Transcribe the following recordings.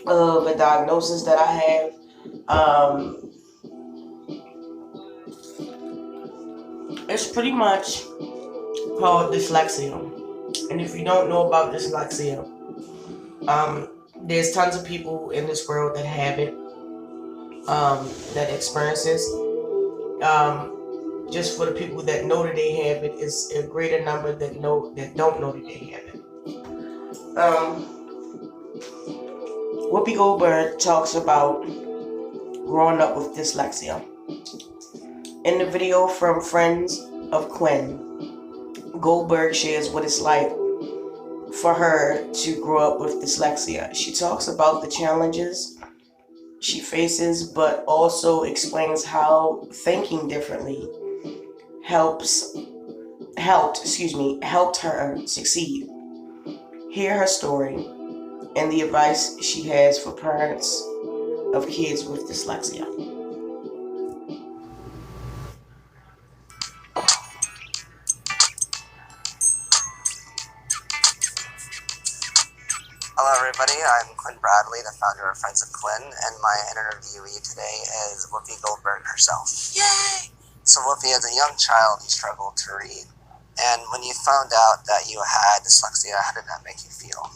of a diagnosis that I have. It's pretty much called dyslexia. And if you don't know about dyslexia, there's tons of people in this world that have it, that experiences. Just for the people that know that they have it, is a greater number that don't know that they have it. Whoopi Goldberg talks about growing up with dyslexia. In the video from Friends of Quinn, Goldberg shares what it's like for her to grow up with dyslexia. She talks about the challenges she faces, but also explains how thinking differently helped her succeed. Hear her story and the advice she has for parents of kids with dyslexia. Hello everybody, I'm Quinn Bradley, the founder of Friends of Quinn, and my interviewee today is Whoopi Goldberg herself. Yay! So Whoopi, as a young child, you struggled to read. And when you found out that you had dyslexia, how did that make you feel?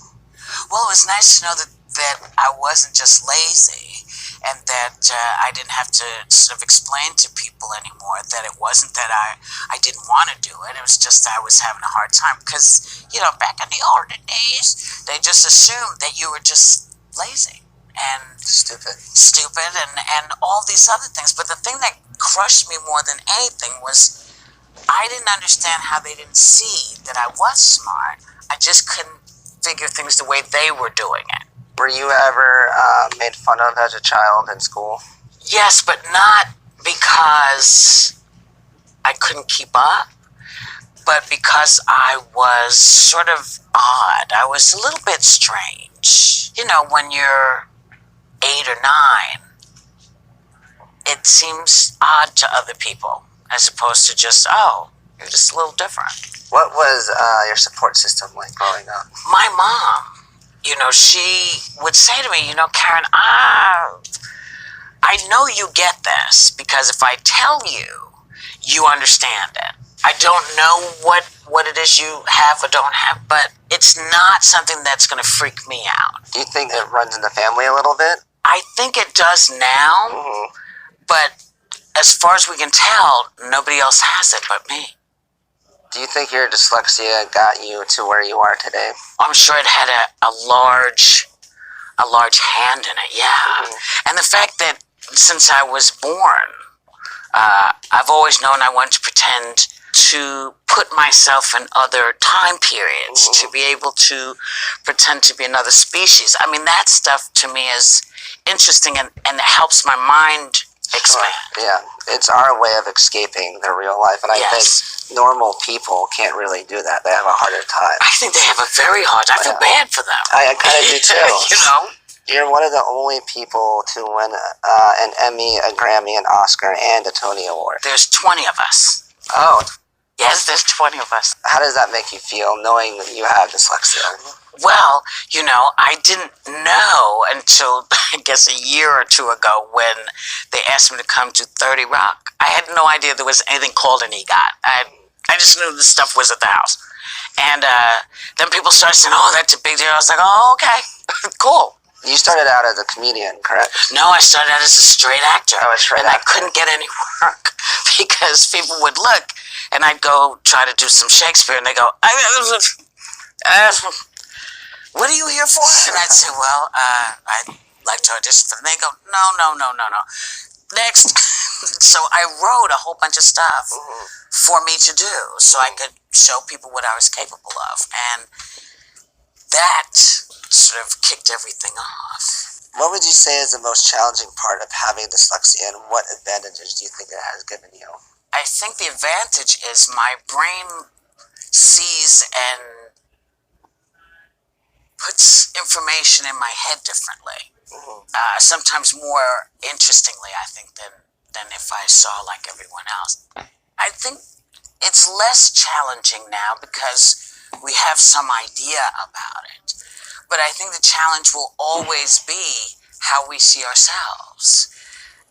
Well, it was nice to know that I wasn't just lazy and that I didn't have to sort of explain to people anymore that it wasn't that I didn't want to do it. It was just that I was having a hard time because, back in the olden days, they just assumed that you were just lazy and stupid and all these other things. But the thing that crushed me more than anything was I didn't understand how they didn't see that I was smart. I just couldn't figure things the way they were doing it. Were you ever made fun of as a child in school? Yes, but not because I couldn't keep up, but because I was sort of odd. I was a little bit strange. When you're 8 or 9, it seems odd to other people as opposed to just, oh, you're just a little different. What was your support system like growing up? My mom, she would say to me, Karen, I know you get this because if I tell you, you understand it. I don't know what it is you have or don't have, but it's not something that's going to freak me out. Do you think it runs in the family a little bit? I think it does now, but as far as we can tell, nobody else has it but me. Do you think your dyslexia got you to where you are today? I'm sure it had a large hand in it, yeah. And the fact that since I was born, I've always known I wanted to pretend to put myself in other time periods, to be able to pretend to be another species. I mean, that stuff to me is interesting and it helps my mind expand. Yeah, it's our way of escaping the real life, and I think normal people can't really do that. They have a harder time. I think they have a very hard time. I feel bad for them. I kind of do too. You're one of the only people to win an Emmy, a Grammy, an Oscar, and a Tony Award. There's 20 of us. Oh. Yes, there's 20 of us. How does that make you feel, knowing that you have dyslexia? Well, I didn't know until, I guess, a year or two ago when they asked me to come to 30 Rock. I had no idea there was anything called an EGOT. I just knew this stuff was at the house. And then people started saying, oh, that's a big deal. I was like, oh, okay, cool. You started out as a comedian, correct? No, I started out as a straight actor. Oh, a straight actor. I couldn't get any work because people would look and I'd go try to do some Shakespeare and they go, what are you here for? And I'd say, well, I'd like to audition for them. They go, no. Next. So I wrote a whole bunch of stuff for me to do so I could show people what I was capable of. And that sort of kicked everything off. What would you say is the most challenging part of having dyslexia, and what advantages do you think it has given you? I think the advantage is my brain sees and puts information in my head differently. Sometimes more interestingly, I think, than if I saw like everyone else. I think it's less challenging now because we have some idea about it. But I think the challenge will always be how we see ourselves,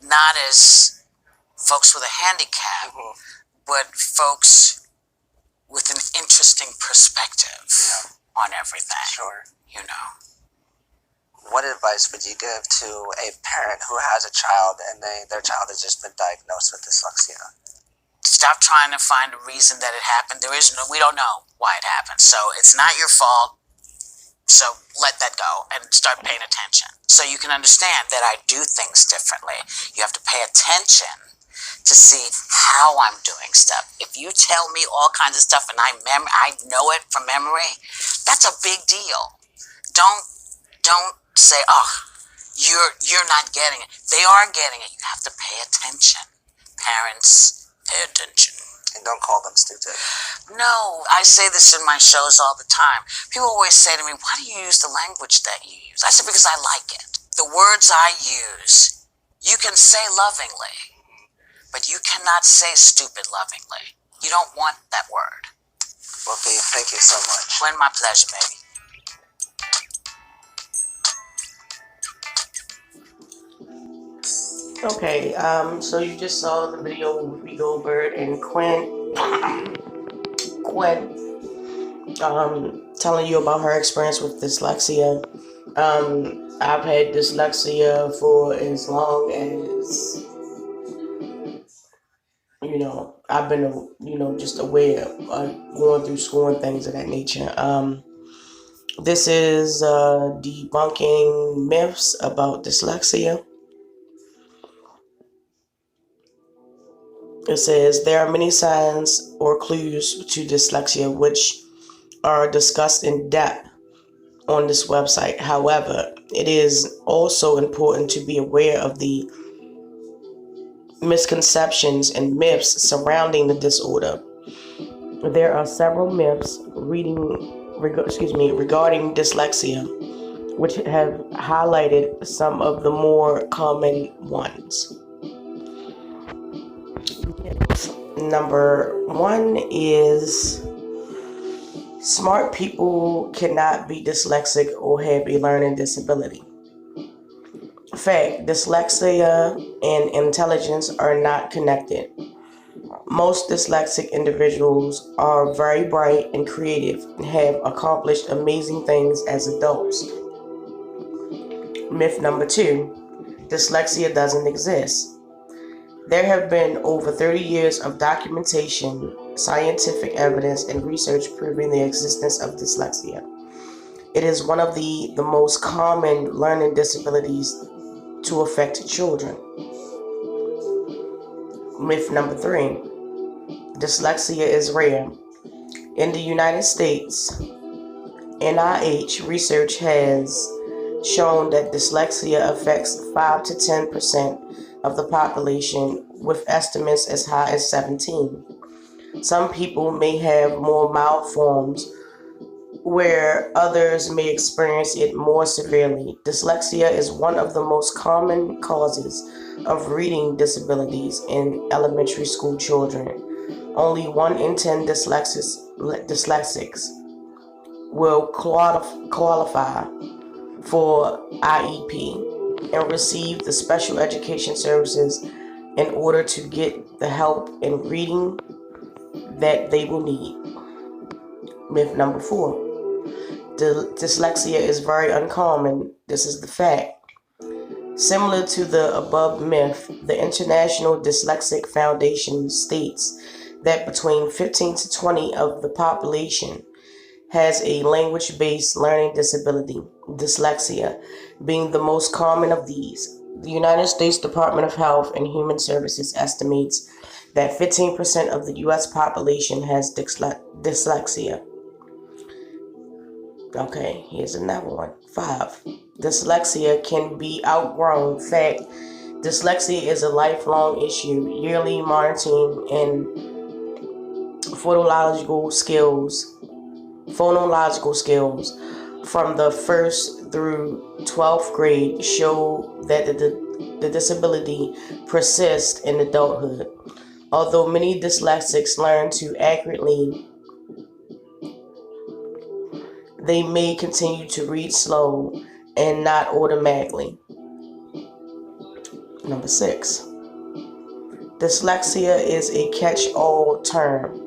not as folks with a handicap, but folks with an interesting perspective on everything. Sure. You know. What advice would you give to a parent who has a child and their child has just been diagnosed with dyslexia? Stop trying to find a reason that it happened. We don't know why it happened. So it's not your fault. So let that go and start paying attention. So you can understand that I do things differently. You have to pay attention to see how I'm doing stuff. If you tell me all kinds of stuff and I know it from memory, that's a big deal. Don't say, oh, you're not getting it. They are getting it. You have to pay attention. Parents, pay attention. And don't call them stupid. No, I say this in my shows all the time. People always say to me, why do you use the language that you use? I said, because I like it. The words I use, you can say lovingly, but you cannot say stupid lovingly. You don't want that word. Whoopi, thank you so much. When my pleasure, baby. Okay, so you just saw the video with Whoopi Goldberg and Quinn, telling you about her experience with dyslexia. I've had dyslexia for as long as, I've been, just aware of going through school and things of that nature. This is debunking myths about dyslexia. It says there are many signs or clues to dyslexia which are discussed in depth on this website. However, it is also important to be aware of the misconceptions and myths surrounding the disorder. There are several myths regarding dyslexia, which have highlighted some of the more common ones. Number one is smart people cannot be dyslexic or have a learning disability. Fact, dyslexia and intelligence are not connected. Most dyslexic individuals are very bright and creative and have accomplished amazing things as adults. Myth number two, dyslexia doesn't exist. There have been over 30 years of documentation, scientific evidence, and research proving the existence of dyslexia. It is one of the most common learning disabilities to affect children. Myth number three, dyslexia is rare. In the United States, NIH research has shown that dyslexia affects 5 to 10% of the population, with estimates as high as 17. Some people may have more mild forms, where others may experience it more severely. Dyslexia is one of the most common causes of reading disabilities in elementary school children. Only 1 in 10 dyslexics will qualify for IEP and receive the special education services in order to get the help in reading that they will need. Myth number 4. Dyslexia is very uncommon. This is the fact. Similar to the above myth, the International Dyslexic Foundation states that between 15 to 20% of the population has a language-based learning disability, dyslexia being the most common of these. The United States Department of Health and Human Services estimates that 15% of the U.S. population has dyslexia. Okay, here's another one. 5. Dyslexia can be outgrown. Fact, dyslexia is a lifelong issue. Yearly monitoring and phonological skills from the 1st through 12th grade show that the disability persists in adulthood. Although many dyslexics learn to accurately they may continue to read slow and not automatically. Number 6. Dyslexia is a catch-all term.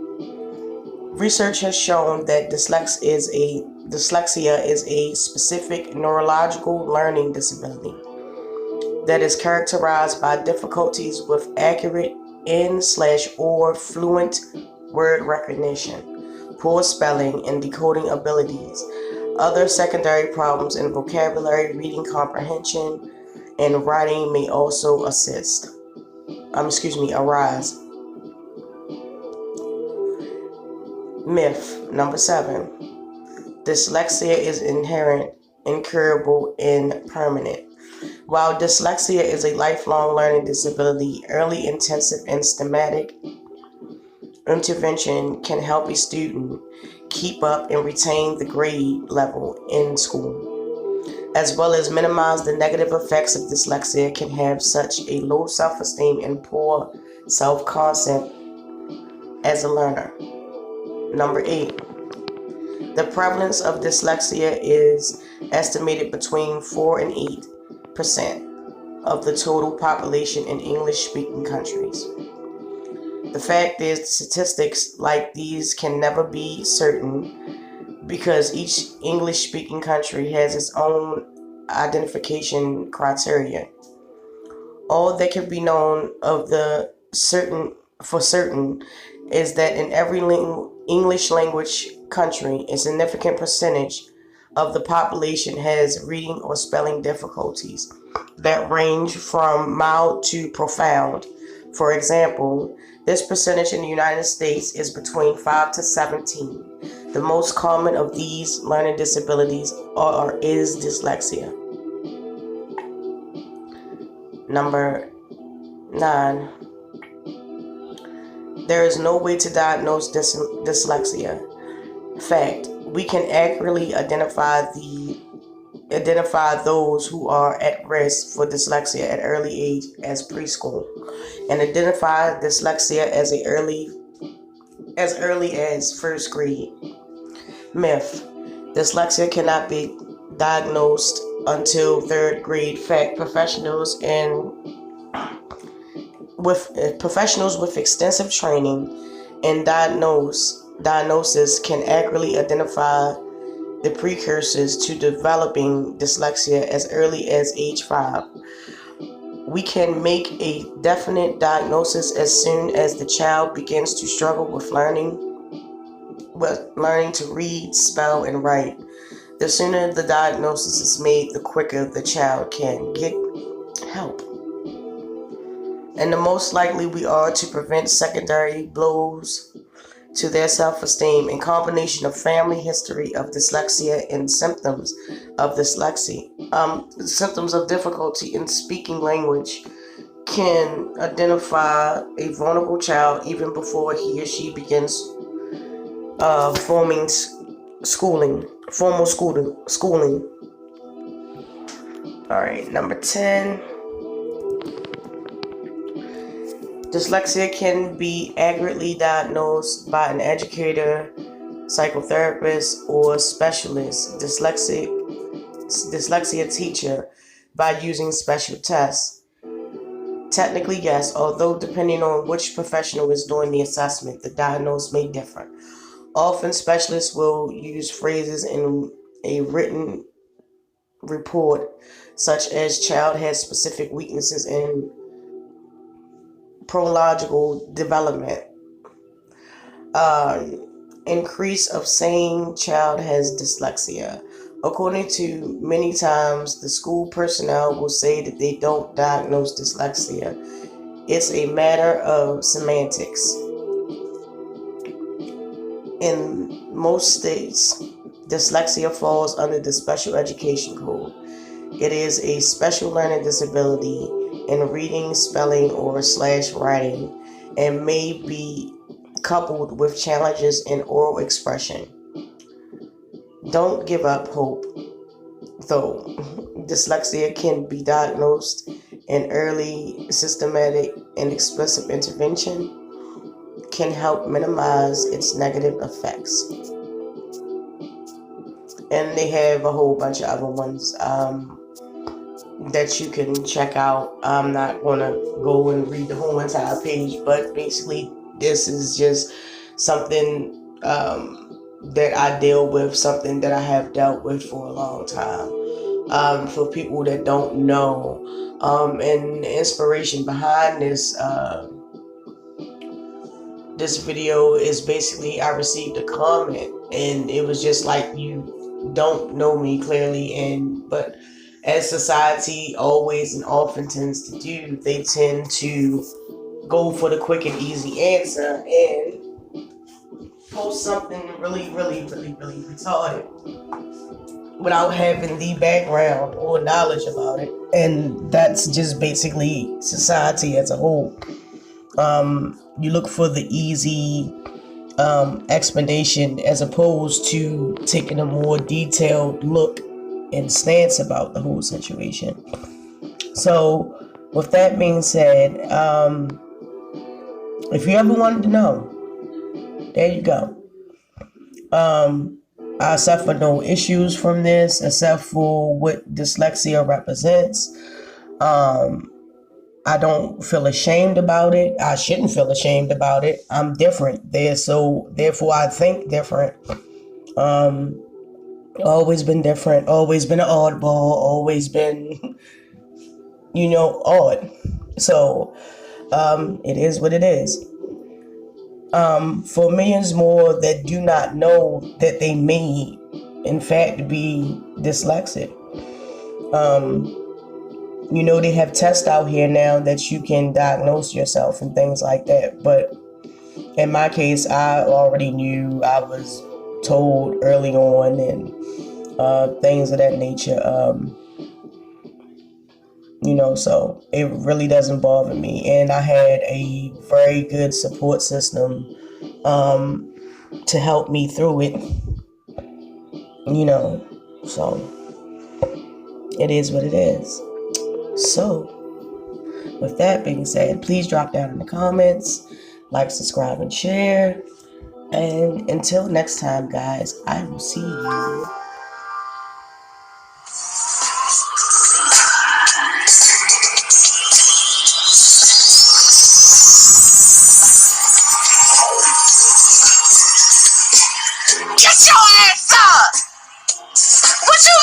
Research has shown that dyslexia is a specific neurological learning disability that is characterized by difficulties with accurate and/or fluent word recognition, poor spelling and decoding abilities. Other secondary problems in vocabulary, reading comprehension, and writing may also arise. Myth number 7. Dyslexia is inherent, incurable, and permanent. While dyslexia is a lifelong learning disability, early intensive and systematic intervention can help a student keep up and retain the grade level in school, as well as minimize the negative effects of dyslexia can have such a low self-esteem and poor self-concept as a learner. Number 8. The prevalence of dyslexia is estimated between 4 and 8% of the total population in English-speaking countries. The fact is, statistics like these can never be certain because each English-speaking country has its own identification criteria. All that can be known for certain is that in every English language country, a significant percentage of the population has reading or spelling difficulties that range from mild to profound. For example, this percentage in the United States is between 5 to 17. The most common of these learning disabilities is dyslexia. Number 9. There is no way to diagnose dyslexia. Fact, we can accurately identify those who are at risk for dyslexia at early age as preschool, and identify dyslexia as early as first grade. Myth: dyslexia cannot be diagnosed until third grade. Fact, professionals with extensive training and diagnosis can accurately identify the precursors to developing dyslexia as early as age 5. We can make a definite diagnosis as soon as the child begins to struggle with learning to read, spell, and write. The sooner the diagnosis is made, the quicker the child can get help. And the most likely we are to prevent secondary blows to their self-esteem. In combination of family history of dyslexia and symptoms of difficulty in speaking language can identify a vulnerable child even before he or she begins formal schooling. All right, number 10. Dyslexia can be accurately diagnosed by an educator, psychotherapist, or specialist dyslexia teacher by using special tests. Technically, yes, although depending on which professional is doing the assessment, the diagnosis may differ. Often, specialists will use phrases in a written report, such as child has specific weaknesses in prological development. Increase of saying child has dyslexia. According to many times, the school personnel will say that they don't diagnose dyslexia. It's a matter of semantics. In most states, dyslexia falls under the Special Education Code. It is a special learning disability in reading, spelling, or /writing, and may be coupled with challenges in oral expression. Don't give up hope, though. Dyslexia can be diagnosed, and early, systematic, and explicit intervention can help minimize its negative effects. and they have a whole bunch of other ones that you can check out. I'm not gonna go and read the whole entire page, but basically this is just something that I deal with, something that I have dealt with for a long time. For people that don't know, and the inspiration behind this video is basically I received a comment, and it was just like, you don't know me clearly, but as society always and often tends to do, they tend to go for the quick and easy answer and post something really retarded without having the background or knowledge about it. And that's just basically society as a whole. You look for the easy explanation as opposed to taking a more detailed look and stance about the whole situation. So with that being said, if you ever wanted to know, there you go. I suffer no issues from this except for what dyslexia represents. I don't feel ashamed about it. I shouldn't feel ashamed about it. I'm different there, so therefore I think different. Always been different, always been an oddball, always been, odd. So, it is what it is. For millions more that do not know that they may, in fact, be dyslexic. They have tests out here now that you can diagnose yourself and things like that. But in my case, I already knew. I was told early on, and things of that nature. So it really doesn't bother me. And I had a very good support system to help me through it. So it is what it is. So with that being said, please drop down in the comments, like, subscribe, and share. And until next time, guys, I will see you. Get your ass up! What you